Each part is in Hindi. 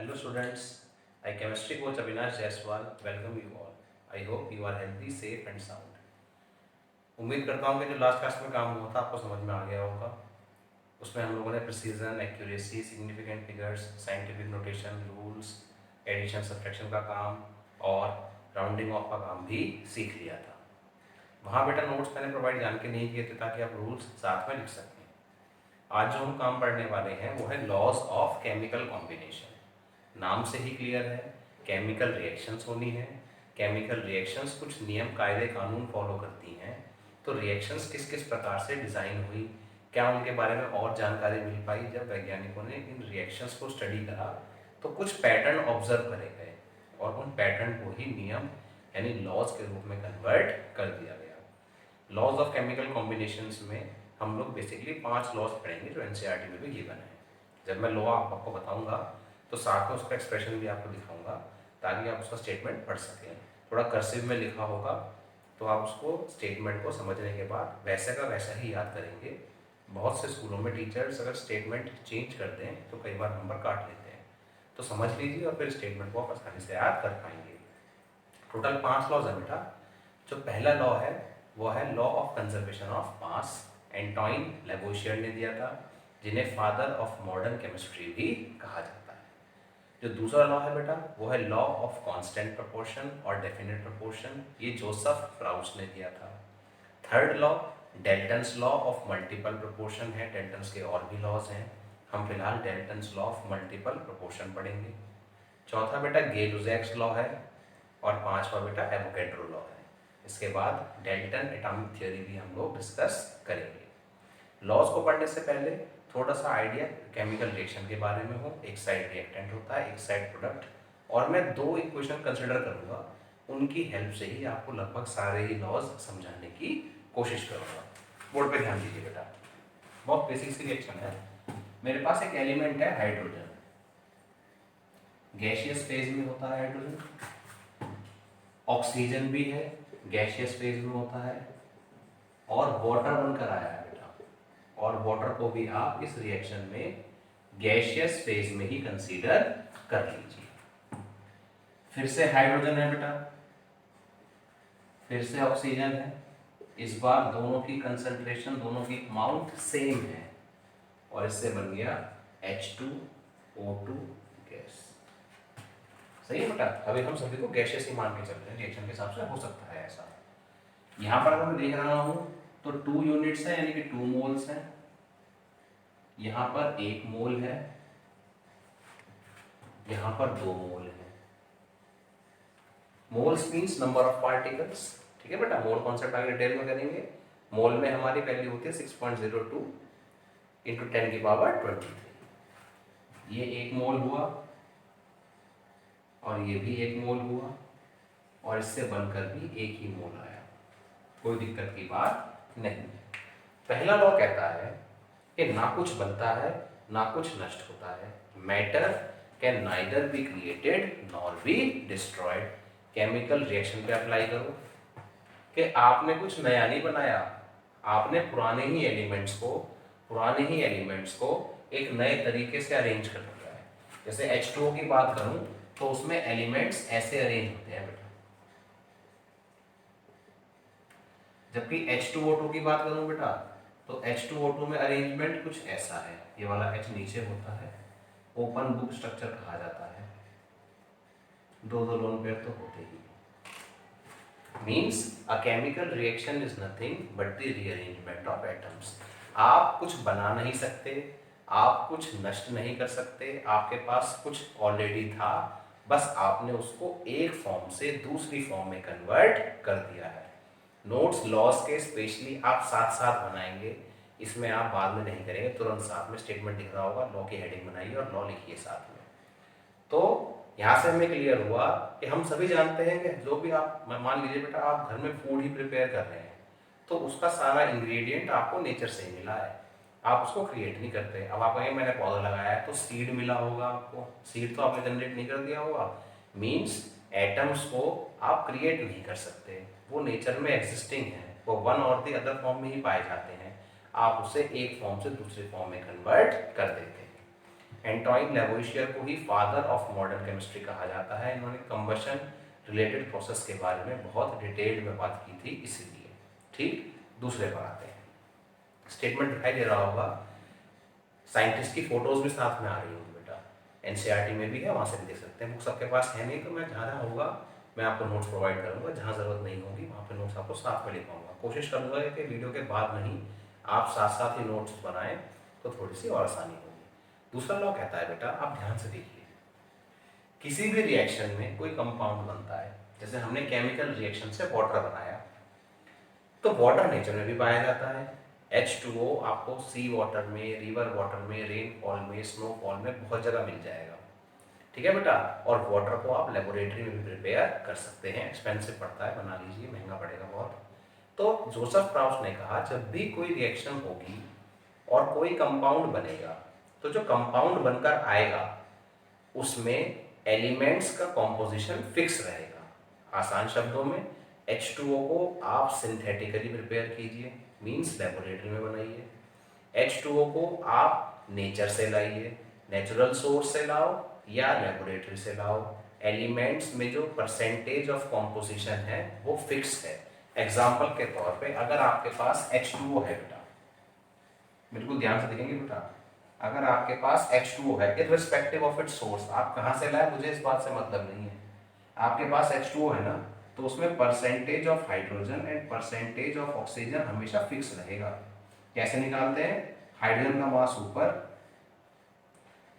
Hello students, I chemistry coach Avinash Jaiswal welcome you all. I hope you are healthy, safe and sound. उम्मीद करता हूँ कि जो लास्ट क्लास में काम हुआ था आपको समझ में आ गया होगा। उसमें हम लोगों ने precision, accuracy, significant figures, scientific notation, rules, addition subtraction का काम और राउंडिंग ऑफ का काम भी सीख लिया था। वहाँ बेटा नोट्स मैंने प्रोवाइड जान के नहीं किए थे ताकि आप रूल्स साथ में लिख सकें। आज जो हम काम पढ़ने वाले हैं वो है लॉज ऑफ केमिकल कॉम्बिनेशन। नाम से ही क्लियर है, केमिकल रिएक्शंस होनी है। केमिकल रिएक्शंस कुछ नियम, कायदे, कानून फॉलो करती हैं। तो रिएक्शंस किस किस प्रकार से डिज़ाइन हुई, क्या उनके बारे में और जानकारी मिल पाई जब वैज्ञानिकों ने इन रिएक्शंस को स्टडी करा, तो कुछ पैटर्न ऑब्जर्व करे गए और उन पैटर्न को ही नियम यानी लॉज के रूप में कन्वर्ट कर दिया गया। लॉज ऑफ केमिकल कॉम्बिनेशंस में हम लोग बेसिकली 5 लॉज पढ़ेंगे जो एनसीईआरटी में भी गिवन है। जब मैं लॉ आपको बताऊंगा तो साथ में उसका एक्सप्रेशन भी आपको दिखाऊंगा ताकि आप उसका स्टेटमेंट पढ़ सकें। थोड़ा कर्सिव में लिखा होगा तो आप उसको स्टेटमेंट को समझने के बाद वैसे का वैसा ही याद करेंगे। बहुत से स्कूलों में टीचर्स अगर स्टेटमेंट चेंज कर दें तो कई बार नंबर काट लेते हैं, तो समझ लीजिए और फिर स्टेटमेंट को आप आसानी से याद कर पाएंगे। टोटल 5 लॉज है बेटा। जो पहला लॉ है वो है law of conservation of mass. Antoine Lavoisier ने दिया था, जिन्हें फादर ऑफ मॉडर्न केमिस्ट्री भी कहा जाता है। जो दूसरा लॉ है बेटा वो है लॉ ऑफ कांस्टेंट प्रोपोर्शन और डेफिनेट प्रोपोर्शन, ये जोसेफ प्राउस ने दिया था। Third law Dalton's law of multiple proportion है। डेल्टन्स के और भी लॉज हैं, हम फिलहाल Dalton's law of multiple proportion पढ़ेंगे। चौथा बेटा गै-लुसैक्स लॉ है और पांचवा बेटा एवोगैड्रो लॉ है। इसके बाद डेल्टन एटॉमिक थ्योरी भी हम लोग डिस्कस करेंगे। लॉज को पढ़ने से पहले थोड़ा सा आइडिया केमिकल रिएक्शन के बारे में हो। एक साइड रिएक्टेंट होता है, एक साइड प्रोडक्ट, और मैं 2 इक्वेशन कंसिडर करूंगा, उनकी हेल्प से ही आपको लगभग सारे ही लॉज समझाने की कोशिश करूंगा। बोर्ड पे ध्यान दीजिए बेटा, बहुत बेसिक सी रिएक्शन है। मेरे पास एक एलिमेंट है हाइड्रोजन, गैसियस फेज में होता है हाइड्रोजन। ऑक्सीजन भी है, गैसियस फेज में होता है, और वाटर बनकर आया है बेटा, और वाटर को भी आप इस रिएक्शन में गैसियस फेज में ही कंसीडर कर लीजिए। फिर से हाइड्रोजन है बेटा, फिर से ऑक्सीजन है। इस बार दोनों की कंसंट्रेशन, दोनों की अमाउंट सेम है और इससे बन गया H2O2 गैस। सही है बेटा। अभी हम सभी को गैसियस ही मान के चलते हैं, रिएक्शन के हिसाब से हो सकता है ऐसा। यहां पर अगर मैं देख रहा हूं तो 2 यूनिट्स है यानी कि 2 मोल्स हैं। यहां पर 1 मोल है, यहां पर 2 मोल है। Moles means number of particles. ठीक है बेटा, मोल कॉन्सेप्ट आगे डिटेल में करेंगे। मोल में हमारी वैल्यू होती है 6.02 इंटू 10 की पावर 23। ये 1 मोल हुआ और ये भी 1 मोल हुआ और इससे बनकर भी 1 ही मोल आया, कोई दिक्कत की बात नहीं। पहला लॉ कहता है कि ना कुछ बनता है ना कुछ नष्ट होता है। Matter can neither be created nor be destroyed. Chemical reaction पे अप्लाई करो कि आपने कुछ नया नहीं बनाया, आपने पुराने ही एलिमेंट्स को एक नए तरीके से अरेंज कर दिया है। जैसे H2O की बात करूं तो उसमें एलिमेंट्स ऐसे अरेंज होते हैं बेटा, जबकि H2O2 की बात करूं बेटा तो H2O2 में अरेंजमेंट कुछ ऐसा है। ये वाला H नीचे होता है, ओपन बुक स्ट्रक्चर कहा जाता है, 2 लोन पेयर तो होते ही। Means a chemical reaction is nothing but the rearrangement of atoms. आप कुछ बना नहीं सकते, आप कुछ नष्ट नहीं कर सकते, आपके पास कुछ ऑलरेडी था, बस आपने उसको एक फॉर्म से दूसरी फॉर्म में कन्वर्ट कर दिया है। नोट्स लॉस के स्पेशली आप साथ साथ बनाएंगे, इसमें आप बाद में नहीं करेंगे, तुरंत साथ में स्टेटमेंट दिख रहा होगा, लॉ की हेडिंग बनाइए और लॉ लिखिए साथ में। तो यहाँ से हमें क्लियर हुआ कि हम सभी जानते हैं कि जो भी आप, मान लीजिए बेटा आप घर में फूड ही प्रिपेयर कर रहे हैं तो उसका सारा इंग्रेडिएंट आपको नेचर से ही मिला है, आप उसको क्रिएट नहीं करते। अब आप कहेंगे मैंने पौधा लगाया है तो सीड मिला होगा आपको, सीड तो आपने जनरेट नहीं कर दिया होगा। मीन्स एटम्स को आप क्रिएट नहीं कर सकते, वो नेचर में एग्जिस्टिंग है, वो वन और द अदर फॉर्म में ही पाए जाते हैं, आप उसे एक फॉर्म से दूसरे फॉर्म में कन्वर्ट कर देते हैं। एंटोइन लेवोइशियर को ही फादर ऑफ मॉडर्न केमिस्ट्री कहा जाता है। इन्होंने कंबशन रिलेटेड प्रोसेस के बारे में बहुत डिटेल में बात की थी, इसीलिए। ठीक, दूसरे पर आते हैं। स्टेटमेंट दिखाई दे रहा होगा, साइंटिस्ट की फोटोज भी साथ में आ रही होगी बेटा, एनसीईआरटी में भी है, वहाँ से भी देख सकते हैं। बुक सबके पास है नहीं तो मैं जहाँ होगा मैं आपको नोट्स प्रोवाइड करूँगा, जहाँ ज़रूरत नहीं होगी वहाँ पे नोट्स आपको साथ में लिखवाऊंगा। कोशिश करूँगा कि वीडियो के बाद नहीं, आप साथ साथ ही नोट्स बनाएं तो थोड़ी सी और आसानी होगी। दूसरा लॉ कहता है बेटा, आप ध्यान से देखिए, किसी भी रिएक्शन में कोई कंपाउंड बनता है, जैसे हमने केमिकल रिएक्शन से वाटर बनाया, तो वाटर नेचर में भी पाया जाता है। H2O आपको सी वाटर में, रिवर वाटर में, रेनफॉल में, स्नोफॉल में बहुत जगह मिल जाएगा। ठीक है बेटा, और वाटर को आप लेबोरेटरी में भी प्रिपेयर कर सकते हैं, एक्सपेंसिव पड़ता है, बना लीजिए, महंगा पड़ेगा बहुत। तो जोसेफ प्राउस ने कहा, जब भी कोई रिएक्शन होगी और कोई कंपाउंड बनेगा, तो जो कंपाउंड बनकर आएगा उसमें एलिमेंट्स का कॉम्पोजिशन फिक्स रहेगा। आसान शब्दों में H2O को आप सिंथेटिकली प्रिपेयर कीजिए, मींस लेबोरेटरी में बनाइए। H2O को आप नेचर से लाइए, नेचुरल सोर्स से लाओ या लेबोरेटरी से लाओ, एलिमेंट्स में जो परसेंटेज ऑफ कॉम्पोजिशन है वो फिक्स है। एग्जाम्पल के तौर पे अगर आपके पास H2O है बेटा, बिल्कुल ध्यान से देखेंगे बेटा, अगर आपके पास H2O है, इर्रिस्पेक्टिव ऑफ इट्स सोर्स, आप कहाँ से लाए मुझे इस बात से मतलब नहीं है, आपके पास H2O है ना, तो उसमें percentage of hydrogen and percentage of oxygen हमेशा फिक्स रहेगा। कैसे निकालते हैं? हाइड्रोजन का मास ऊपर,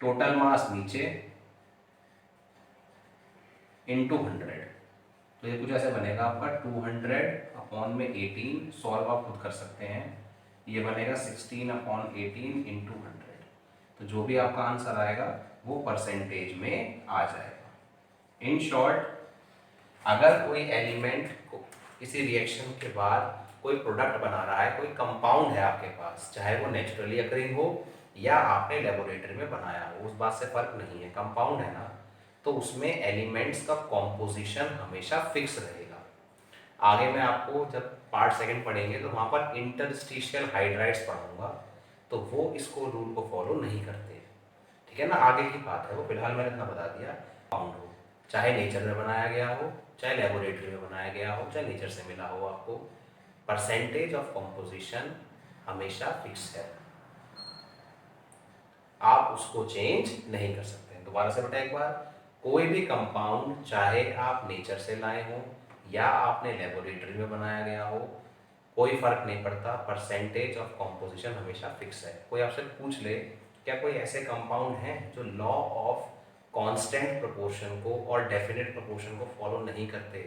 टोटल मास नीचे, इनटू 100। तो ये कुछ ऐसे बनेगा आपका 200/18, सॉल्व आप खुद कर सकते हैं, ये बनेगा 16/18 इंटू 100। तो जो भी आपका आंसर आएगा वो परसेंटेज में आ जाएगा। इन शॉर्ट, अगर कोई एलिमेंट को किसी रिएक्शन के बाद कोई प्रोडक्ट बना रहा है, कोई कंपाउंड है आपके पास, चाहे वो नेचुरली अकरिंग हो या आपने लेबोरेटरी में बनाया हो, उस बात से फर्क नहीं है, कंपाउंड है ना, तो उसमें एलिमेंट्स का कॉम्पोजिशन हमेशा फिक्स रहेगा। आगे मैं आपको जब पार्ट सेकंड पढ़ेंगे तो वहाँ पर इंटरस्टिशियल हाइड्राइड्स पढ़ूंगा, तो वो इसको रूल को फॉलो नहीं करते। ठीक है ना, आगे की बात है वो, फिलहाल मैंने इतना बता दिया। कंपाउंड हो, चाहे नेचर में बनाया गया हो, चाहे लेबोरेटरी में बनाया गया हो, चाहे नेचर से मिला हो, आपको परसेंटेज ऑफ कॉम्पोजिशन हमेशा फिक्स है, आप उसको चेंज नहीं कर सकते। दोबारा से बेटा एक बार, कोई भी कंपाउंड चाहे आप नेचर से लाए हो या आपने लेबोरेटरी में बनाया गया हो, कोई फर्क नहीं पड़ता, परसेंटेज ऑफ कॉम्पोजिशन हमेशा फिक्स है। कोई आपसे पूछ ले क्या कोई ऐसे कंपाउंड हैं जो लॉ ऑफ कांस्टेंट प्रोपोर्शन को और डेफिनेट प्रोपोर्शन को फॉलो नहीं करते,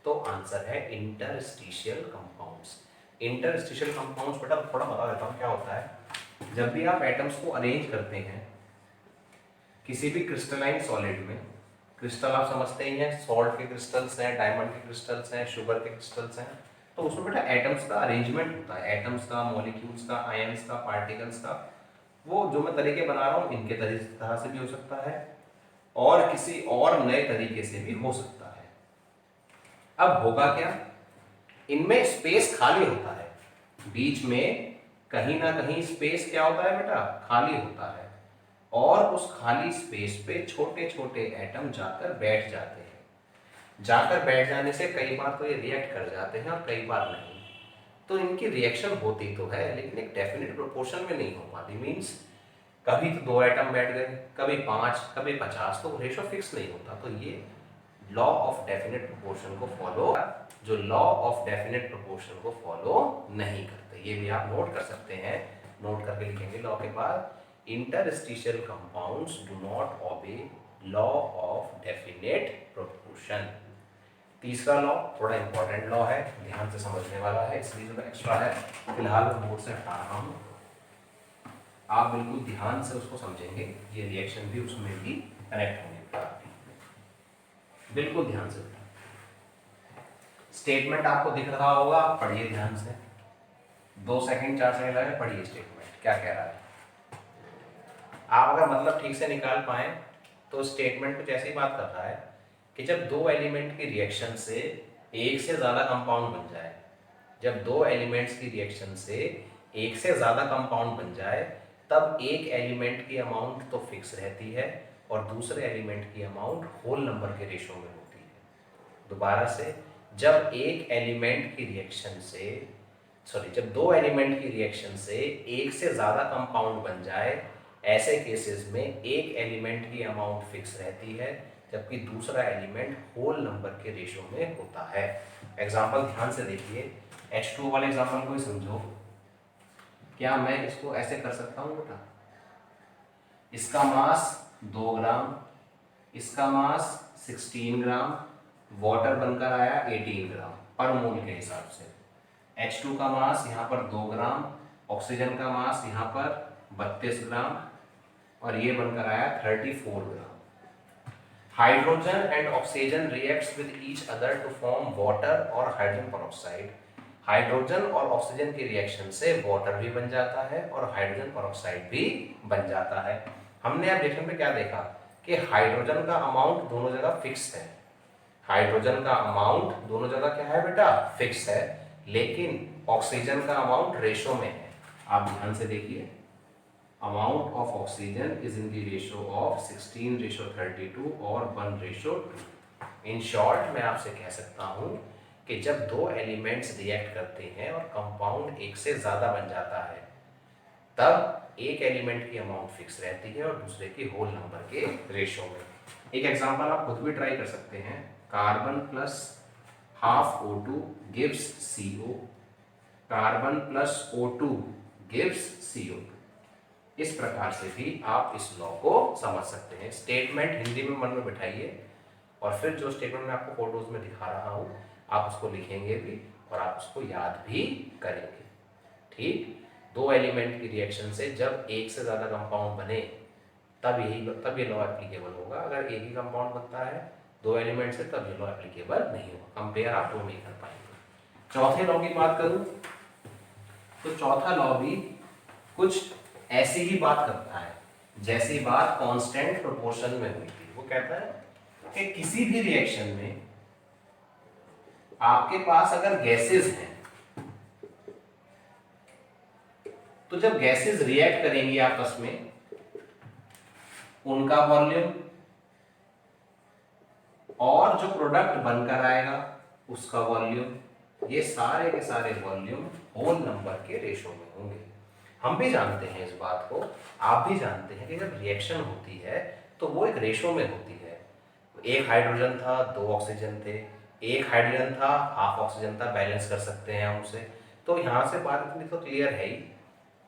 तो आंसर है इंटरस्टिशियल कंपाउंड्स। इंटरस्टिशियल कंपाउंड्स बेटा थोड़ा बता देता हूँ क्या होता है। जब भी आप एटम्स को अरेंज करते हैं किसी भी क्रिस्टलाइन सॉलिड में, क्रिस्टल आप समझते ही हैं, सॉल्ट के क्रिस्टल्स हैं, डायमंड के क्रिस्टल्स हैं, शुगर के क्रिस्टल्स हैं, तो उसमें बेटा एटम्स का अरेंजमेंट होता है, एटम्स का, मॉलिक्यूल्स का, आयंस का, पार्टिकल्स का। वो जो मैं तरीके बना रहा हूँ इनके तरह से भी हो सकता है और किसी और नए तरीके से भी हो सकता है। अब होगा क्या, इनमें स्पेस खाली होता है, बीच में कहीं ना कहीं स्पेस क्या होता है बेटा, खाली होता है, और उस खाली स्पेस पे छोटे छोटे एटम जाकर बैठ जाते हैं। जाकर बैठ जाने से कई बार तो ये रिएक्ट कर जाते हैं और कई बार नहीं, तो इनकी रिएक्शन होती तो है लेकिन एक डेफिनेट प्रोपोर्शन में नहीं हो पाती। मीन्स कभी तो 2 एटम बैठ गए, कभी 5, कभी 50, तो रेशो फिक्स नहीं होता। तो ये लॉ ऑफ डेफिनेट प्रोपोर्शन को फॉलो, जो लॉ ऑफ डेफिनेट प्रोपोर्शन को फॉलो नहीं करते, ये भी आप नोट कर सकते हैं। नोट करके लिखेंगे लॉ के बाद, interstitial compounds do not obey law of definite proportion. तीसरा लॉ थोड़ा इंपॉर्टेंट लॉ है, ध्यान से समझने वाला है, इसलिए जो एक्स्ट्रा है फिलहाल मैं बोर्ड से हटा रहा हूँ, आप बिल्कुल ध्यान से उसको समझेंगे, ये रिएक्शन भी उसमें भी कनेक्ट होंगे, बिल्कुल ध्यान से। स्टेटमेंट आपको दिख रहा होगा, आप पढ़िए ध्यान से, 2 सेकंड 4 सेकंड लगे, पढ़िए स्टेटमेंट क्या कह रहा है। आप अगर मतलब ठीक से निकाल पाए तो स्टेटमेंट कुछ ऐसी बात कर रहा है कि जब 2 एलिमेंट की रिएक्शन से एक से ज़्यादा कंपाउंड बन जाए, जब 2 एलिमेंट्स की रिएक्शन से एक से ज़्यादा कंपाउंड बन जाए, तब एक एलिमेंट की अमाउंट तो फिक्स रहती है और दूसरे एलिमेंट की अमाउंट होल नंबर के रेशो में होती है। दोबारा से, जब एक एलिमेंट की रिएक्शन से जब दो एलिमेंट की रिएक्शन से एक से ज़्यादा कंपाउंड बन जाए, ऐसे केसेस में एक एलिमेंट की अमाउंट फिक्स रहती है जबकि दूसरा एलिमेंट होल नंबर के रेशो में होता है। एग्जाम्पल ध्यान से देखिए, H2 वाले एग्जाम्पल को ही समझो। क्या मैं इसको ऐसे कर सकता हूँ बेटा? इसका मास 2 ग्राम, इसका मास 16 ग्राम, वाटर बनकर आया 18 ग्राम पर मोल के हिसाब से। H2 का मास यहाँ पर 2 ग्राम, ऑक्सीजन का मास यहाँ पर 32 ग्राम और ये बनकर आया 34 gram. Hydrogen and oxygen reacts with each other to form water और हाइड्रोजन पेरोक्साइड। हाइड्रोजन और ऑक्सीजन के रिएक्शन से वाटर भी बन जाता है और हाइड्रोजन पेरोक्साइड भी बन जाता है। हमने अब रिएक्शन में क्या देखा कि हाइड्रोजन का अमाउंट दोनों जगह फिक्स है। हाइड्रोजन का अमाउंट दोनों जगह क्या है बेटा? फिक्स है, लेकिन ऑक्सीजन का अमाउंट रेशो में है। आप ध्यान से देखिए, amount of oxygen is in the ratio of 16:32 और 1:2। इन शॉर्ट मैं आपसे कह सकता हूं कि जब दो एलिमेंट्स रिएक्ट करते हैं और कंपाउंड एक से ज्यादा बन जाता है, तब एक एलिमेंट की अमाउंट फिक्स रहती है और दूसरे की होल नंबर के रेशो में। एक एग्जांपल आप खुद भी ट्राई कर सकते हैं। Carbon plus half O2 gives CO, carbon plus O2 gives CO2। इस प्रकार से भी आप इस लॉ को समझ सकते हैं। स्टेटमेंट हिंदी में मन में बिठाइए और फिर जो स्टेटमेंट मैं आपको फोटोज में दिखा रहा हूं आप उसको लिखेंगे भी और आप उसको याद भी करेंगे। ठीक, दो एलिमेंट की रिएक्शन से जब एक से ज्यादा कंपाउंड बने तब ये लॉ एप्लीकेबल होगा। अगर एक ही कंपाउंड बनता है दो एलिमेंट से, तब ये लॉ एप्लीकेबल नहीं होगा। कंपेयर आप दो नहीं कर पाएंगे। चौथे लॉ की बात करूं तो चौथा लॉ भी कुछ ऐसी ही बात करता है जैसी बात कांस्टेंट प्रोपोर्शन में हुई थी। वो कहता है कि किसी भी रिएक्शन में आपके पास अगर गैसेस हैं तो जब गैसेस रिएक्ट करेंगी आपस में, उनका वॉल्यूम और जो प्रोडक्ट बनकर आएगा उसका वॉल्यूम, ये सारे के सारे वॉल्यूम होल नंबर के रेशो में होंगे। हम भी जानते हैं इस बात को, आप भी जानते हैं कि जब रिएक्शन होती है तो वो एक रेशो में होती है। एक हाइड्रोजन था, दो ऑक्सीजन थे, एक हाइड्रोजन था, हाफ ऑक्सीजन था, बैलेंस कर सकते हैं हम उसे। तो यहाँ से बात इतनी तो क्लियर है ही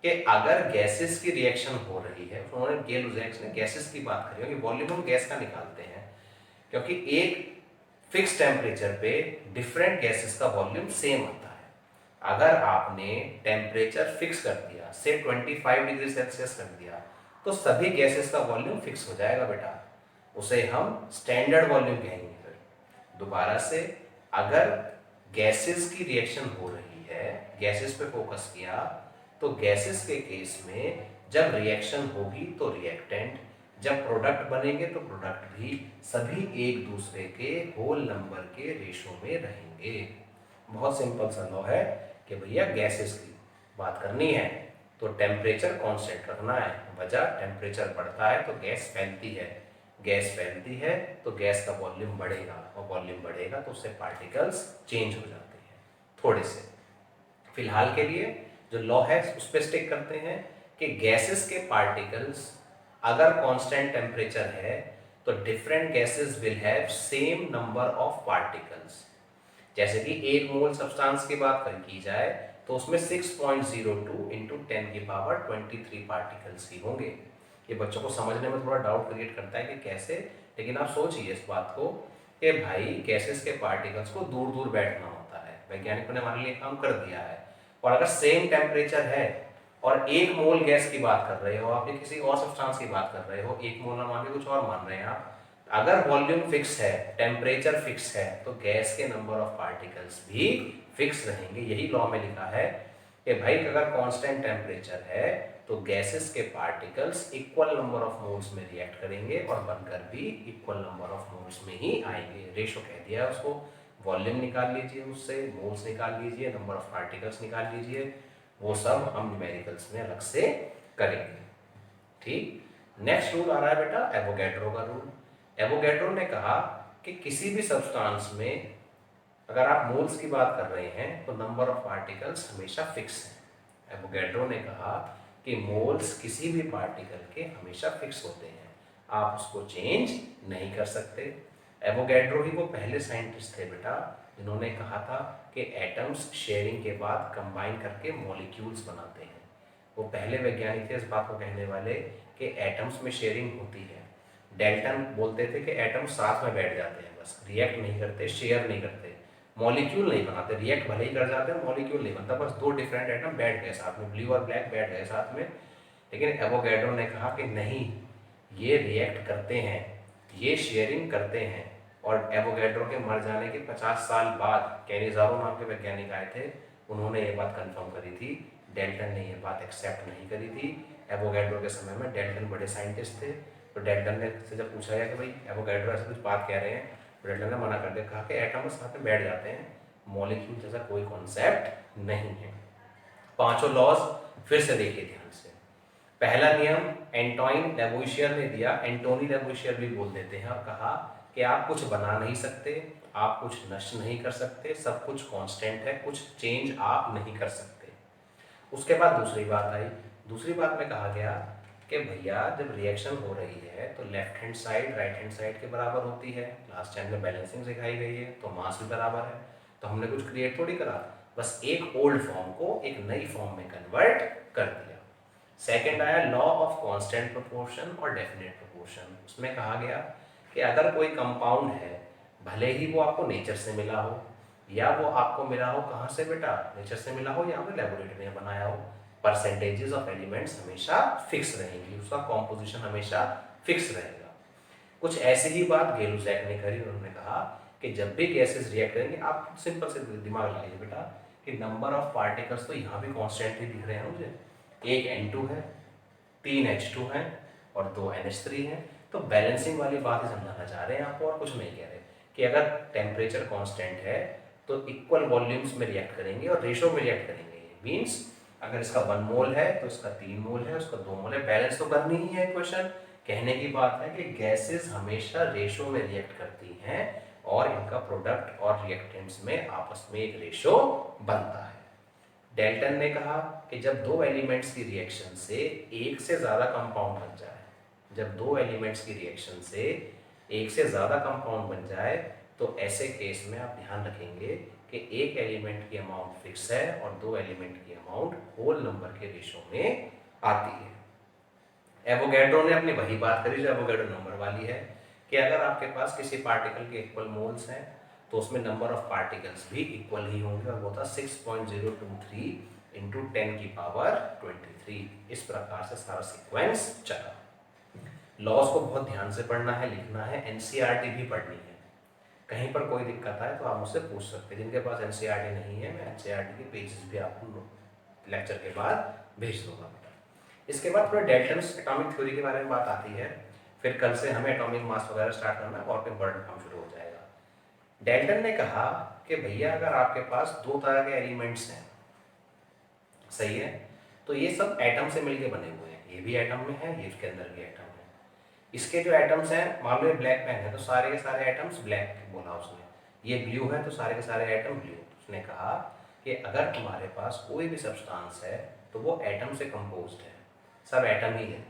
कि अगर गैसेस की रिएक्शन हो रही है, उन्होंने गेल लुजैक्स ने गैसेस की बात करी है, वॉल्यूम हम गैस का निकालते हैं क्योंकि एक फिक्स टेम्परेचर पे डिफरेंट गैसेस का वॉल्यूम सेम आता है। अगर आपने टेम्परेचर फिक्स कर दिया, से 25 डिग्री सेल्सियस कर दिया, तो सभी गैसेस का वॉल्यूम फिक्स हो जाएगा बेटा। उसे हम स्टैंडर्ड वॉल्यूम कहेंगे। फिर दोबारा से, अगर गैसेस की रिएक्शन हो रही है, गैसेस पे फोकस किया, तो गैसेस के केस में जब रिएक्शन होगी तो रिएक्टेंट, जब प्रोडक्ट बनेंगे तो प्रोडक्ट भी सभी एक दूसरे के होल नंबर के रेशो में रहेंगे। बहुत सिंपल सा लॉ है कि भैया गैसेस की बात करनी है तो टेम्परेचर कांस्टेंट रखना है। वजह, टेम्परेचर बढ़ता है तो गैस फैलती है, गैस फैलती है तो गैस का वॉल्यूम बढ़ेगा और वॉल्यूम बढ़ेगा तो उससे पार्टिकल्स चेंज हो जाते हैं थोड़े से। फिलहाल के लिए जो लॉ है उस पर स्टिक करते हैं कि गैसेस के पार्टिकल्स अगर कांस्टेंट टेम्परेचर है तो different gases will have same number of particles. जैसे कि एक मोल सब्सटेंस की बात की जाए तो उसमें 6.02 इंटू 10 की पावर 23 पार्टिकल्स ही होंगे। ये बच्चों को समझने में थोड़ा डाउट क्रिएट करता है कि कैसे, लेकिन आप सोचिए इस बात को कि भाई गैसेस के पार्टिकल्स को दूर दूर बैठना होता है, वैज्ञानिकों ने हमारे लिए काम कर दिया है। और अगर सेम टेम्परेचर है और एक मोल गैस की बात कर रहे हो आप, या किसी और सब्सटेंस की बात कर रहे हो, एक मोल ना मान के कुछ और मान रहे हैं आप, अगर वॉल्यूम फिक्स है, टेम्परेचर फिक्स है, तो गैस के नंबर ऑफ पार्टिकल्स भी फिक्स रहेंगे। यही लॉ में लिखा है कि भाई अगर कांस्टेंट टेम्परेचर है तो गैसेस के particles equal number of moles में रिएक्ट करेंगे और बनकर भी इक्वल नंबर ऑफ मोल्स में ही आएंगे। रेशो कह दिया है उसको। वॉल्यूम निकाल लीजिए, उससे मोल्स निकाल लीजिए, नंबर ऑफ पार्टिकल्स निकाल लीजिए, वो सब हम न्यूमेरिकल्स में अलग से करेंगे। ठीक। नेक्स्ट रूल आ रहा है बेटा एवोगैड्रो का रूल। एवोगैड्रो ने कहा कि किसी भी सब्सटेंस में अगर आप मोल्स की बात कर रहे हैं तो नंबर ऑफ पार्टिकल्स हमेशा फिक्स है। एवोगैड्रो ने कहा कि मोल्स किसी भी पार्टिकल के हमेशा फिक्स होते हैं, आप उसको चेंज नहीं कर सकते। एवोगैड्रो ही वो पहले साइंटिस्ट थे बेटा जिन्होंने कहा था कि एटम्स शेयरिंग के बाद कंबाइन करके मॉलिक्यूल्स बनाते हैं। वो पहले वैज्ञानिक थे इस बात को कहने वाले कि एटम्स में शेयरिंग होती है। डेल्टन बोलते थे कि एटम्स साथ में बैठ जाते हैं, बस रिएक्ट नहीं करते, शेयर नहीं करते, मॉलिक्यूल नहीं बनाते। रिएक्ट भले ही कर जाते हैं, मॉलिक्यूल नहीं बनता, बस दो डिफरेंट एटम बैठ गए साथ में, ब्लू और ब्लैक बैठ गए साथ में। लेकिन एवोगैड्रो ने कहा कि नहीं, ये रिएक्ट करते हैं, ये शेयरिंग करते हैं। और एवोगैड्रो के मर जाने के 50 साल बाद कैनिज़ारो नाम के वैज्ञानिक आए थे, उन्होंने ये बात कंफर्म करी थी। डेल्टन ने ये बात एक्सेप्ट नहीं करी थी। एवोगैड्रो के समय में डेल्टन बड़े साइंटिस्ट थे, तो डेल्टन ने से जब पूछा गया कि भाई एवोगैड्रो ऐसे कुछ बात कह रहे हैं, तो डेल्टन ने मना कर दिया, कहा कि एटम साथ में बैठ जाते हैं, मॉलिक्यूल जैसा कोई कॉन्सेप्ट नहीं है। पांचों लॉज फिर से देखिए ध्यान से। पहला नियम एंटोइन लैवोइशियर ने दिया, एंटोनी लैवोइशियर भी बोल देते हैं, और कहा कि आप कुछ बना नहीं सकते, आप कुछ नष्ट नहीं कर सकते, सब कुछ कांस्टेंट है, कुछ चेंज आप नहीं कर सकते। उसके बाद दूसरी बात आई। दूसरी बात में कहा गया कि भैया जब रिएक्शन हो रही है तो left hand side right hand side के बराबर होती है। लास्ट टाइम में बैलेंसिंग सिखाई गई है, तो मास भी बराबर है, तो हमने कुछ क्रिएट थोड़ी करा, बस एक ओल्ड फॉर्म को एक नई फॉर्म में कन्वर्ट कर दिया। सेकेंड आया लॉ ऑफ कांस्टेंट प्रोपोर्शन और डेफिनेट प्रोपोर्शन। उसमें कहा गया कि अगर कोई कंपाउंड है, भले ही वो आपको नेचर से मिला हो या वो आपको मिला हो कहाँ से बेटा, नेचर से मिला हो या फिर लेबोरेटरी में बनाया हो, परसेंटेजेस ऑफ एलिमेंट्स हमेशा फिक्स रहेंगी, उसका कॉम्पोजिशन हमेशा फिक्स रहेगा। कुछ ऐसी ही बात गेलुजैक ने करी। उन्होंने कहा कि जब भी गैसेस रिएक्ट करेंगे, आप सिंपल से दिमाग लगाइए बेटा कि नंबर ऑफ पार्टिकल्स तो यहाँ भी कॉन्स्टेंट ही दिख रहे हैं मुझे, एक N2 है, 3 H2 है और 2 NH3 है। तो बैलेंसिंग वाली बात ही समझाना चाह रहे हैं आपको, और कुछ नहीं कह रहे कि अगर टेम्परेचर कांस्टेंट है तो इक्वल वॉल्यूम्स में रिएक्ट करेंगे और रेशो में रिएक्ट करेंगे। मींस अगर इसका 1 मोल है तो इसका 3 मोल है, उसका 2 मोल है, बैलेंस तो करनी ही है इक्वेशन। कहने की बात है कि गैसेस हमेशा रेशो में रिएक्ट करती हैं और इनका प्रोडक्ट और रिएक्टेंट्स में आपस में एक रेशो बनता है। डेल्टन ने कहा कि जब दो एलिमेंट्स की रिएक्शन से एक से ज़्यादा कंपाउंड बन जाए, जब दो एलिमेंट्स की रिएक्शन से एक से ज़्यादा कंपाउंड बन जाए, तो ऐसे केस में आप ध्यान रखेंगे कि एक एलिमेंट की अमाउंट फिक्स है और दो एलिमेंट की अमाउंट होल नंबर के रेशो में आती है। एवोगैड्रो ने अपनी वही बात करी जो एवोगैड्रो नंबर वाली है कि अगर आपके पास किसी पार्टिकल के इक्वल मोल्स हैं तो उसमें नंबर ऑफ पार्टिकल्स भी इक्वल ही होंगे, और वो था 6.023 इंटू 10 की पावर 23। इस प्रकार से सारा सीक्वेंस चला। लॉज को बहुत ध्यान से पढ़ना है, लिखना है, एनसीईआरटी भी पढ़नी है। कहीं पर कोई दिक्कत आए तो आप मुझसे पूछ सकते हैं। जिनके पास एनसीईआरटी नहीं है, मैं एनसीईआरटी के पेजेस भी आपको लेक्चर के बाद भेज दूंगा। इसके बाद थोड़ा डेल्टन्स एटॉमिक थ्योरी के बारे में बात आती है, फिर कल से हमें एटॉमिक मास वगैरह स्टार्ट करना और फिर बर्डन काम शुरू हो जाएगा। डेल्टन ने कहा कि भैया अगर आपके पास दो तरह के एलिमेंट्स हैं, सही है, तो ये सब एटम से मिलके बने हुए हैं, ये भी एटम में है, ये इसके अंदर भी एटम है। इसके जो एटम्स हैं, मान लो ये ब्लैक पेन है तो सारे के सारे एटम्स ब्लैक बोला उसने, ये ब्लू है तो सारे के सारे एटम ब्लू। उसने कहा कि अगर तुम्हारे पास कोई भी सब्सटेंस है तो वो एटम से कंपोज्ड है, सब एटम ही है,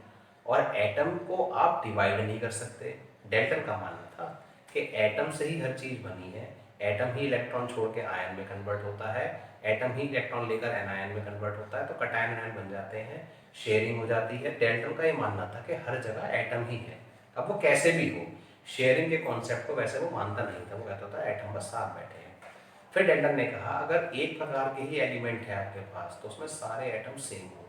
और एटम को आप डिवाइड नहीं कर सकते। डेल्टन का मानना था कि एटम से ही हर चीज़ बनी है, एटम ही इलेक्ट्रॉन छोड़ के आयन में कन्वर्ट होता है, एटम ही इलेक्ट्रॉन लेकर एनायन में कन्वर्ट होता है, तो कटायन आयन बन जाते हैं, शेयरिंग हो जाती है। डेल्टन का ये मानना था कि हर जगह एटम ही है, अब वो कैसे भी हो, शेयरिंग के कॉन्सेप्ट को वैसे वो मानता नहीं था, वो कहता था एटम बस साथ बैठे हैं। फिर डेल्टन ने कहा अगर एक प्रकार के ही एलिमेंट है आपके पास तो उसमें सारे एटम सेम होंगे,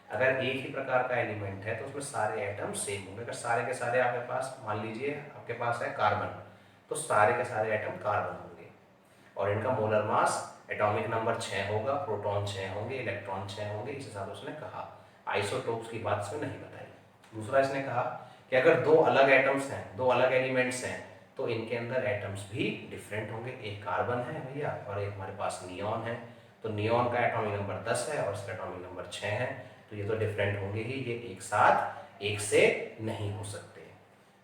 अगर एक ही प्रकार का एलिमेंट है तो उसमें सारे एटम सेम होंगे। अगर सारे के सारे आपके पास, मान लीजिए आपके पास है कार्बन, तो सारे के सारे एटम कार्बन होंगे और इनका मोलर मास एटॉमिक नंबर 6 होगा, प्रोटॉन 6 होंगे, इलेक्ट्रॉन 6 होंगे। इस हिसाब से उसने कहा, आइसोटोप्स की बात इसमें नहीं बताई। दूसरा इसने कहा कि अगर दो अलग एटम्स हैं, दो अलग एलिमेंट्स हैं, तो इनके अंदर एटम्स भी डिफरेंट होंगे। एक कार्बन है भैया और एक हमारे पास नियॉन है, तो नियॉन का एटॉमिक नंबर 10 है और इसका एटॉमिक नंबर 6 है, तो ये तो डिफरेंट होंगे ही, ये एक साथ एक से नहीं हो सकते।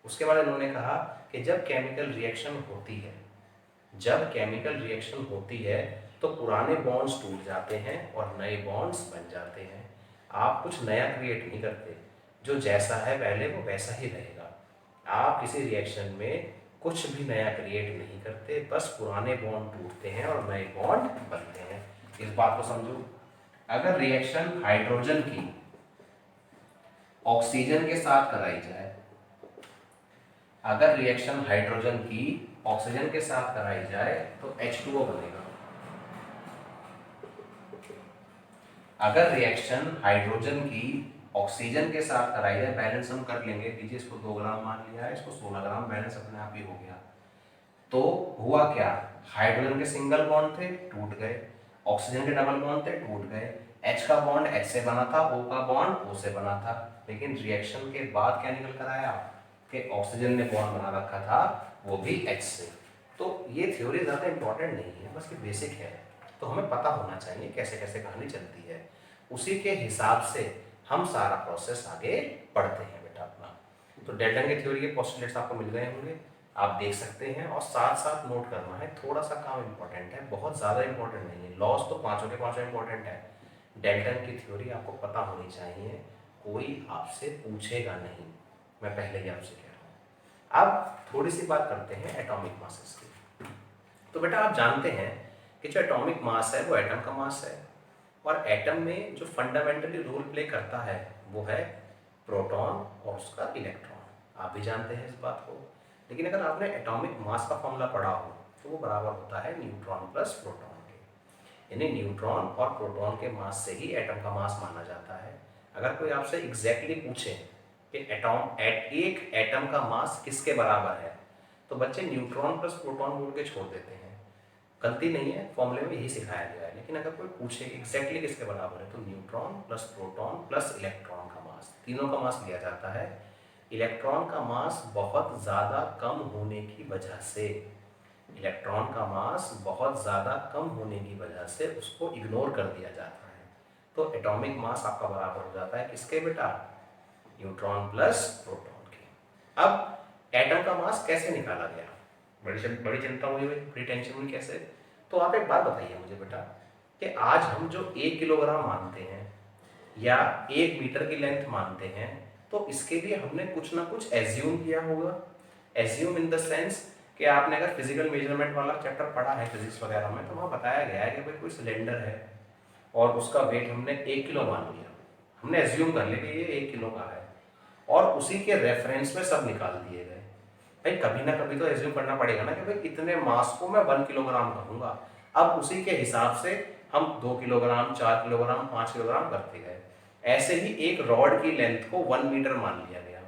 उसके बाद इन्होंने कहा कि जब केमिकल रिएक्शन होती है, जब केमिकल रिएक्शन होती है तो पुराने बॉन्ड्स टूट जाते हैं और नए बॉन्ड्स बन जाते हैं। आप कुछ नया क्रिएट नहीं करते, जो जैसा है पहले वो वैसा ही रहेगा। आप किसी रिएक्शन में कुछ भी नया क्रिएट नहीं करते, बस पुराने बॉन्ड टूटते हैं और नए बॉन्ड बनते हैं। इस बात को समझो। अगर रिएक्शन हाइड्रोजन की ऑक्सीजन के साथ कराई जाए, अगर रिएक्शन हाइड्रोजन की ऑक्सीजन के साथ कराई जाए तो H2O बनेगा। अगर रिएक्शन हाइड्रोजन की ऑक्सीजन के साथ कराई जाए, बैलेंस हम कर लेंगे, लीजिए इसको 2 ग्राम मान लिया है, इसको 16 ग्राम, बैलेंस अपने आप ही हो गया। तो हुआ क्या, हाइड्रोजन के सिंगल बॉन्ड थे, टूट गए, ऑक्सीजन के डबल बॉन्ड थे, टूट गए, H का बॉन्ड H से बना था, O का बॉन्ड O से बना था, लेकिन रिएक्शन के बाद क्या निकल कर आया कि ऑक्सीजन ने बॉन्ड बना रखा था वो भी H से। तो ये थ्योरी ज़्यादा इंपॉर्टेंट नहीं है, बस ये बेसिक है, तो हमें पता होना चाहिए कैसे कैसे कहानी चलती है, उसी के हिसाब से हम सारा प्रोसेस आगे पढ़ते हैं बेटा अपना। तो डेल्टन की थ्योरी के पोस्टुलेट्स आपको मिल गए होंगे, आप देख सकते हैं, और साथ साथ नोट करना है, थोड़ा सा काम इंपॉर्टेंट है, बहुत ज़्यादा इंपॉर्टेंट नहीं है। लॉस तो पाँचों के पाँचों इंपॉर्टेंट है, डेल्टन की थ्योरी आपको पता होनी चाहिए, कोई आपसे पूछेगा नहीं, मैं पहले ही आपसे कह रहा हूँ। अब थोड़ी सी बात करते हैं एटॉमिक मासेस की। तो बेटा आप जानते हैं कि जो एटॉमिक मास है वो एटम का मास है, और एटम में जो फंडामेंटली रोल प्ले करता है वो है प्रोटॉन और उसका इलेक्ट्रॉन। आप भी जानते हैं इस बात को, लेकिन अगर आपने एटॉमिक मास का फॉर्मूला पढ़ा हो तो वो बराबर होता है न्यूट्रॉन प्लस प्रोटॉन के, यानी न्यूट्रॉन और प्रोटॉन के मास से ही एटम का मास माना जाता है। अगर कोई आपसे एग्जैक्टली पूछे कि एक एटम का मास किसके बराबर है, तो बच्चे न्यूट्रॉन प्लस प्रोटॉन बोल के छोड़ देते हैं, गलती नहीं है, फॉर्मूले में यही सिखाया गया है। लेकिन अगर कोई पूछे एग्जैक्टली किसके बराबर है, तो neutron plus proton plus electron का मास, तीनों का मास लिया जाता है। इलेक्ट्रॉन का मास बहुत ज़्यादा कम होने की वजह से, इलेक्ट्रॉन का मास बहुत ज़्यादा कम होने की वजह से उसको इग्नोर कर दिया जाता है। तो एटॉमिक मास आपका बराबर हो जाता है किसके बेटा, न्यूट्रॉन प्लस प्रोटॉन के। अब एटम का मास कैसे निकाला गया, बड़ी चिंता हुई, बड़ी टेंशन हुई, कैसे? तो आप एक बात बताइए मुझे बेटा कि आज हम जो 1 किलोग्राम मानते हैं या 1 मीटर की लेंथ मानते हैं, तो इसके लिए हमने कुछ ना कुछ एज्यूम किया होगा। एज्यूम इन द सेंस कि आपने अगर फिजिकल मेजरमेंट वाला चैप्टर पढ़ा है फिजिक्स वगैरह में, तो वहाँ बताया गया है कि भाई कोई सिलेंडर है और उसका वेट हमने 1 किलो मान लिया, हमने एज्यूम कर लिया कि ये 1 किलो का है, और उसी के रेफरेंस में सब निकाल दिए गए। भाई कभी ना कभी तो एज्यूम करना पड़ेगा ना कि भाई इतने मास को मैं 1 किलोग्राम कहूँगा। अब उसी के हिसाब से हम 2 किलोग्राम, 4 किलोग्राम, 5 किलोग्राम करते गए। ऐसे ही एक रॉड की लेंथ को 1 मीटर मान लिया गया,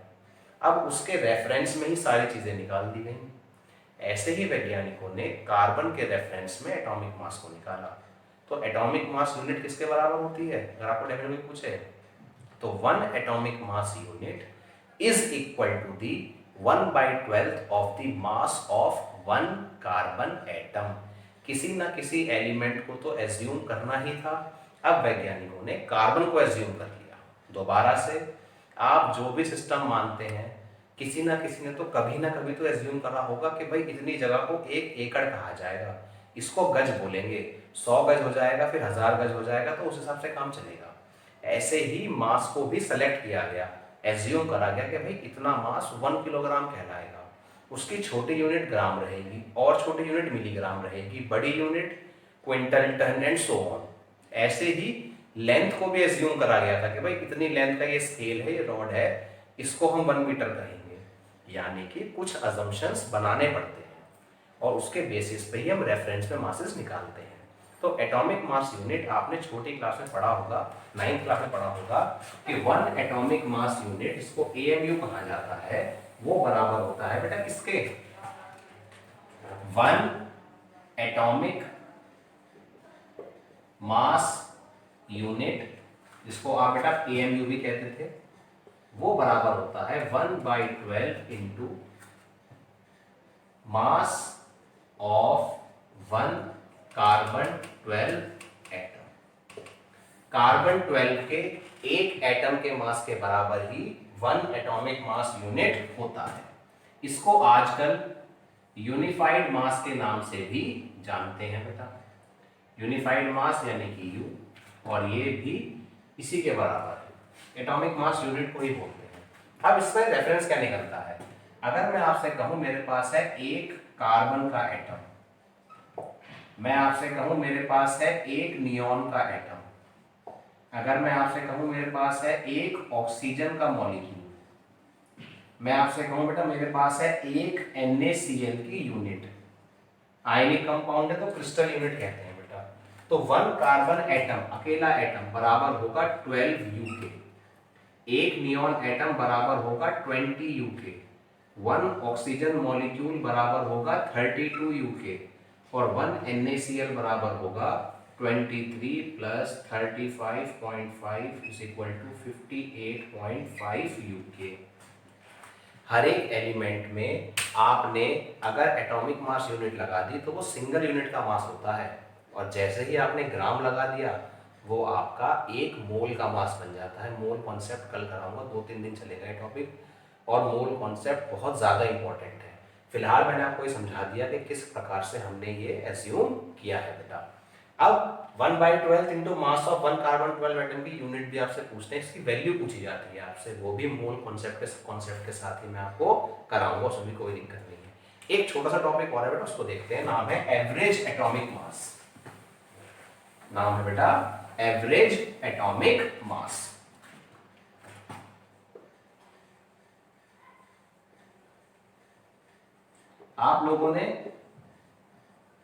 अब उसके रेफरेंस में ही सारी चीज़ें निकाल दी गई। ऐसे ही वैज्ञानिकों ने कार्बन के रेफरेंस में एटॉमिक मास को निकाला। तो एटॉमिक मास यूनिट किसके बराबर होती है, अगर आपको डेफिनेटली पूछे तो 1 atomic mass unit is equal to the 1/12 of the mass of 1 carbon atom. किसी ना किसी एलिमेंट को तो एज्यूम करना ही था, अब वैज्ञानिकों ने कार्बन को एज्यूम कर लिया। दोबारा से आप जो भी सिस्टम मानते हैं, किसी ना किसी ने तो कभी ना कभी तो एज्यूम करा होगा कि भाई इतनी जगह को 1 एकड़ कहा जाएगा, इसको गज बोलेंगे, 100 गज हो जाएगा, फिर 1000 गज हो जाएगा, तो उस हिसाब से काम चलेगा। ऐसे ही मास को भी सेलेक्ट किया गया, एज्यूम करा गया कि भाई इतना मास 1 किलोग्राम कहलाएगा, उसकी छोटी यूनिट ग्राम रहेगी और छोटी यूनिट मिलीग्राम रहेगी, बड़ी unit quintal, ton and so on. ऐसे ही लेंथ को भी एज्यूम करा गया था कि भाई इतनी लेंथ का ये स्केल है, ये रॉड है, इसको हम 1 मीटर कहेंगे। यानी कि कुछ अजम्पशंस बनाने पड़ते हैं और उसके बेसिस पे ही हम रेफरेंस में मासेस निकालते हैं। तो एटॉमिक मास यूनिट आपने छोटी क्लास में पढ़ा होगा, 9th क्लास में पढ़ा होगा कि 1 एटॉमिक मास यूनिट, इसको AMU कहा जाता है, वो बराबर होता है बेटा किसके, 1 एटॉमिक मास यूनिट, जिसको आप बेटा AMU भी कहते थे, वो बराबर होता है 1/12 into mass of 1 carbon 12 atom. Carbon 12 के एक एटम के मास के बराबर ही 1 एटॉमिक मास यूनिट होता है। इसको आजकल यूनिफाइड मास के नाम से भी जानते हैं बेटा। यूनिफाइड मास यानी कि यू, और ये भी इसी के बराबर है, एटॉमिक मास यूनिट को ही बोलते हैं। अब इसमें रेफरेंस क्या निकलता है? अगर मैं आपसे कहूं मेरे पास है एक कार्बन का एटम, मैं आपसे कहूं मेरे पास है एक नियॉन का एटम, अगर मैं आपसे कहूं मेरे पास है एक ऑक्सीजन का मॉलिक्यूल, मैं आपसे कहूं बेटा मेरे पास है एक NaCl की यूनिट, आयनिक कंपाउंड है तो क्रिस्टल यूनिट कहते हैं बेटा। तो 1 कार्बन एटम, अकेला एटम बराबर होगा 12 UK, एक नियॉन एटम बराबर होगा 20 UK, 1 ऑक्सीजन मॉलिक्यूल बराबर होगा 32 UK, और 1 NaCl बराबर होगा 23 plus 35.5 is equal to 58.5 UK। हर एक एलिमेंट में आपने अगर एटॉमिक मास यूनिट लगा दी तो वो सिंगल यूनिट का मास होता है, और जैसे ही आपने ग्राम लगा दिया वो आपका एक मोल का मास बन जाता है। मोल कॉन्सेप्ट कल कराऊंगा, 2-3 दिन चलेगा ये टॉपिक, और मोल कॉन्सेप्ट बहुत ज़्यादा इंपॉर्टेंट है। फिलहाल मैंने आपको ये समझा दिया कि किस प्रकार से हमने ये एज्यूम किया है बेटा। अब 1/12 into mass of 1 carbon 12 atom की यूनिट भी आपसे पूछते हैं, इसकी वैल्यू पूछी जाती है आपसे, वो भी मोल कॉन्सेप्ट के साथ ही मैं आपको कराऊंगा, उसमें भी कोई दिक्कत नहीं है। एक छोटा सा टॉपिक और है बेटा, उसको देखते हैं, नाम है एवरेज एटॉमिक मास। नाम है बेटा एवरेज एटॉमिक मास। आप लोगों ने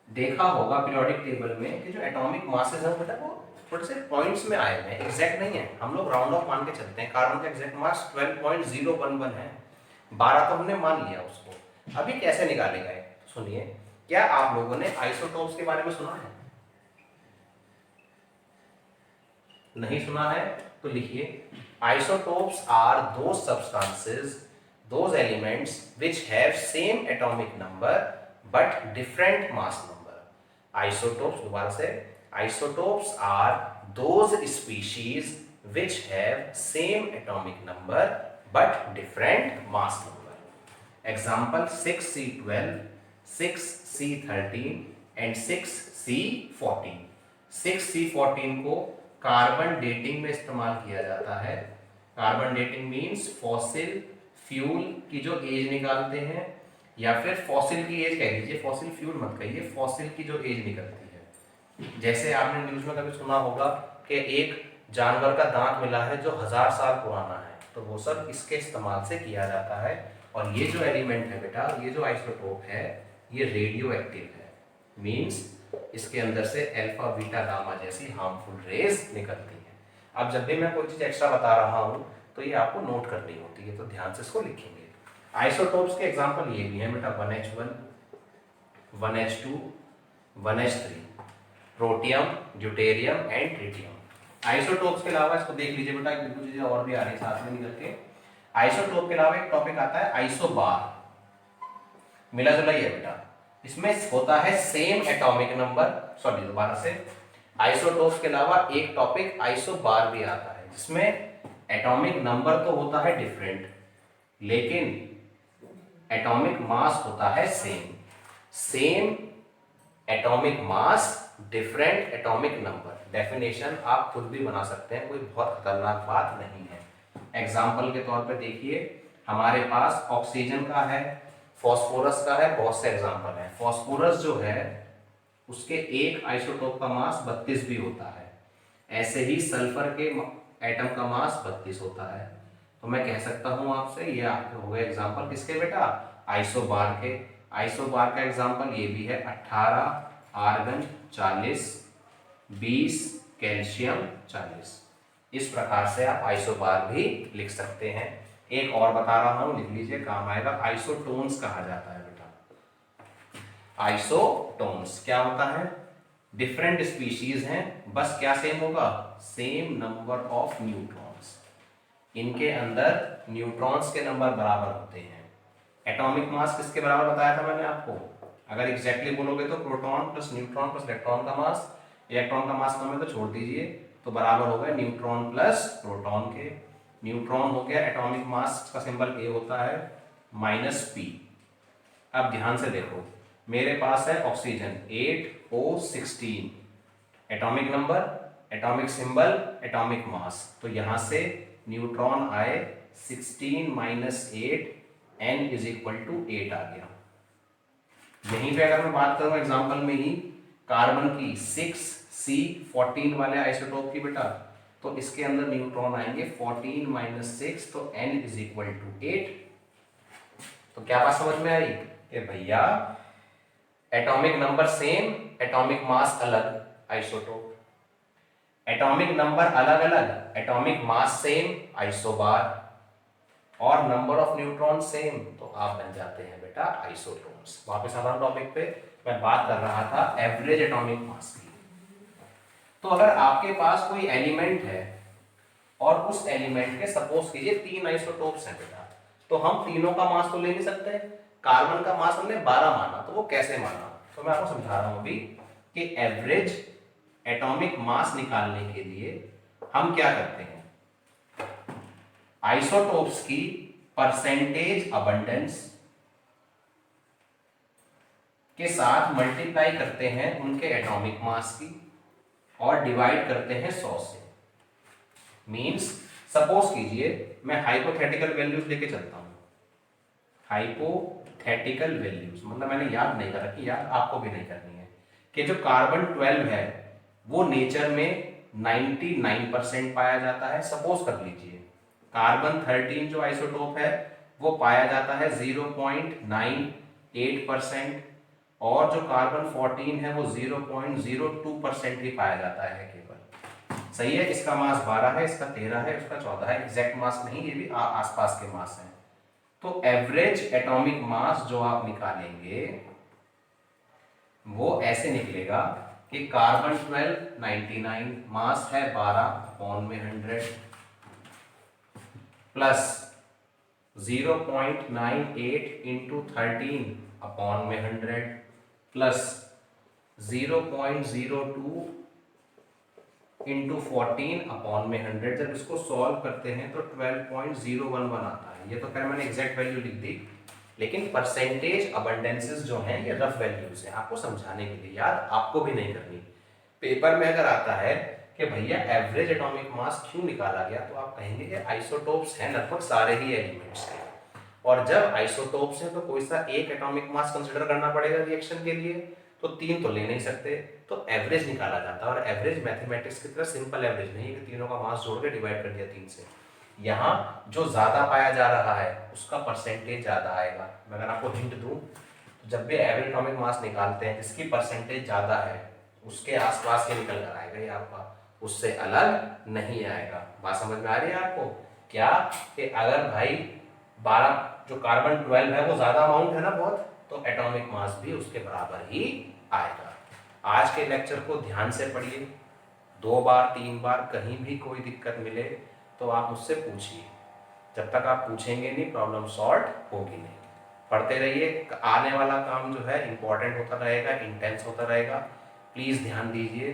देखा होगा पीरियोडिक टेबल में कि जो एटॉमिक मासेस हैं बेटा वो थोड़े से पॉइंट्स में आए हुए हैं, एग्जैक्ट नहीं है। हम लोग राउंड ऑफ मान के चलते हैं। कार्बन का एग्जैक्ट मास 12.011 है, 12 तो हमने मान लिया उसको। अभी कैसे निकाले गए सुनिए। क्या आप लोगों ने आइसोटोप्स के बारे में सुना है? नहीं सुना है तो लिखिए, isotopes are those substances, those elements which have same atomic number but different mass number. Isotopes, दोबारा से, isotopes are those species which have same atomic number but different mass number. Example 6C12, 6C13 and 6C14। 6C14 को कार्बन डेटिंग में इस्तेमाल किया जाता है। Carbon dating means fossil fuel की जो एज निकालते हैं, या फिर फॉसिल की एज कह लीजिए, फॉसिल फ्यूल मत कहिए, फॉसिल की जो एज निकलती है। जैसे आपने न्यूज में कभी सुना होगा कि एक जानवर का दांत मिला है जो 1000 साल पुराना है, तो वो सब इसके इस्तेमाल से किया जाता है। और ये जो एलिमेंट है बेटा, ये जो आइसोटोप है, ये रेडियो एक्टिव है, मीन्स इसके अंदर से अल्फा बीटा गामा जैसी हार्मफुल रेज निकलती है। अब जब भी मैं कोई चीज एक्स्ट्रा बता रहा हूँ तो ये आपको नोट करनी होती है, तो ध्यान से इसको लिखेंगे। आइसोटोप्स के एग्जांपल ये भी हैं बेटा, 1H1, 1H2, 1H3, protium, deuterium and tritium. Isotopes के अलावा इसको देख लीजिए बेटा, कुछ चीजें और भी आ रही है साथ में निकल के। आइसोटोप के अलावा एक टॉपिक आता है आइसोबार, मिला जुला ही है बेटा। इसमें होता है सेम एटॉमिक नंबर, सॉरी दोबारा से, आइसोटोप्स के अलावा एक टॉपिक आइसोबार भी आता है, जिसमें एटॉमिक नंबर तो होता है डिफरेंट, लेकिन एटॉमिक मास होता है same. Same atomic mass, different atomic number. Definition आप खुद भी बना सकते हैं, कोई बहुत खतरनाक बात नहीं है। एग्जाम्पल के तौर पे देखिए, हमारे पास ऑक्सीजन का है, फॉस्फोरस का है, बहुत से एग्जाम्पल हैं। फॉस्फोरस जो है उसके एक आइसोटोप का मास 32 भी होता है, ऐसे ही सल्फर के एटम का मास 32 होता है। तो मैं कह सकता हूं आपसे, ये आपके हो गए एग्जाम्पल किसके बेटा, आइसोबार के। आइसोबार का एग्जाम्पल ये भी है, 18 आर्गन 40, 20 कैल्शियम 40। इस प्रकार से आप आइसोबार भी लिख सकते हैं। एक और बता रहा हूं, लिख लीजिए, काम आएगा। आइसोटोन्स कहा जाता है बेटा। आइसोटोन्स क्या होता है? डिफरेंट स्पीशीज हैं, बस क्या सेम होगा, सेम नंबर ऑफ न्यूट्रॉन्स। इनके अंदर न्यूट्रॉन्स के नंबर बराबर होते हैं। एटॉमिक मास किसके बराबर बताया था मैंने आपको? अगर एग्जैक्टली बोलोगे तो proton plus neutron plus electron का मास। इलेक्ट्रॉन का मास कम है तो छोड़ दीजिए, तो बराबर हो गया न्यूट्रॉन प्लस प्रोटॉन के। न्यूट्रॉन हो गया एटॉमिक मास का सिंबल ए होता है -p। अब ध्यान से देखो, मेरे पास है oxygen 8O16, atomic number, atomic symbol, atomic mass, तो यहां से न्यूट्रॉन आए 16 - 8, n = 8 आ गया। यहीं पे अगर मैं बात करूं एग्जांपल में ही कार्बन की 6C14 वाले आइसोटोप की बेटा, तो इसके अंदर न्यूट्रॉन आएंगे 14 - 6, तो n = 8। तो क्या बात समझ में आई कि भैया atomic number same, atomic mass अलग, आइसोटोप, एटॉमिक नंबर अलग अलग, एटॉमिक मास सेम, आइसोबार, और नंबर ऑफ न्यूट्रॉन सेम, तो आप बन जाते हैं बेटा आइसोटोन्स। वापस आ रहा हूं टॉपिक पे, मैं बात कर रहा था एवरेज एटॉमिक मास की। तो अगर आपके पास कोई एलिमेंट है और उस एलिमेंट के सपोज कीजिए 3 आइसोटोप्स हैं बेटा, तो हम तीनों का मास तो ले नहीं सकते। कार्बन का मास हमने 12 माना, तो वो कैसे माना, तो मैं आपको समझा रहा हूं अभी कि एवरेज एटॉमिक मास निकालने के लिए हम क्या करते हैं, आइसोटोप्स की परसेंटेज अबंडेंस के साथ मल्टीप्लाई करते हैं उनके एटॉमिक मास की और डिवाइड करते हैं 100 से। मींस सपोज कीजिए मैं हाइपोथेटिकल वैल्यूज लेके चलता हूं, हाइपोथेटिकल वैल्यूज मतलब मैंने याद नहीं कर रखी, याद आपको भी नहीं करनी है, कि जो कार्बन 12 है वो नेचर में 99% पाया जाता है। सपोज कर लीजिए कार्बन 13 जो आइसोटोप है वो पाया जाता है 0.98%, और जो कार्बन 14 है वो 0.02% ही पाया जाता है केवल। सही है, इसका मास 12 है, इसका 13 है, इसका 14 है, एग्जैक्ट मास नहीं, ये भी आसपास के मास हैं। तो एवरेज एटॉमिक मास जो आप निकालेंगे वो ऐसे निकलेगा कि कार्बन 12 99, मास है 12/100 प्लस 0.98 × 13/100 प्लस 0.02 × 14/100। जब इसको सॉल्व करते हैं तो 12.011 आता है। ये तो खैर मैंने एग्जैक्ट वैल्यू लिख दी, लेकिन परसेंटेज अबंडेंसेस जो हैं ये रफ वैल्यूज हैं, आपको समझाने के लिए, याद आपको भी नहीं करनी। पेपर में अगर आता है कि भैया एवरेज एटॉमिक मास क्यों निकाला गया, तो आप कहेंगे कि आइसोटोप्स हैं लगभग सारे ही एलिमेंट्स के, और जब आइसोटोप्स हैं तो कोई सा एक एटॉमिक मास कंसीडर करना पड़ेगा रिएक्शन के लिए, तो 3 तो ले नहीं सकते, तो एवरेज निकाला जाता है। और एवरेज मैथमेटिक्स की तरह सिंपल एवरेज नहीं है कि तीनों का मास जोड़ के डिवाइड कर दिया 3 से। यहाँ जो ज्यादा पाया जा रहा है उसका परसेंटेज ज्यादा आएगा। मैं अगर आपको हिंट दूं तो जब भी एवरेज एटॉमिक मास निकालते हैं जिसकी परसेंटेज ज्यादा है उसके आसपास के निकल कर आएगा, ये आपका उससे अलग नहीं आएगा। बात समझ में आ रही है आपको क्या, कि अगर भाई 12 जो कार्बन 12 है वो ज्यादा अमाउंट है ना बहुत, तो एटॉमिक मास भी उसके बराबर ही आएगा। आज के लेक्चर को ध्यान से पढ़िए, 2 बार 3 बार, कहीं भी कोई दिक्कत मिले तो आप मुझसे पूछिए। जब तक आप पूछेंगे नहीं प्रॉब्लम सॉल्व होगी नहीं। पढ़ते रहिए, आने वाला काम जो है इंपॉर्टेंट होता रहेगा, इंटेंस होता रहेगा। प्लीज ध्यान दीजिए।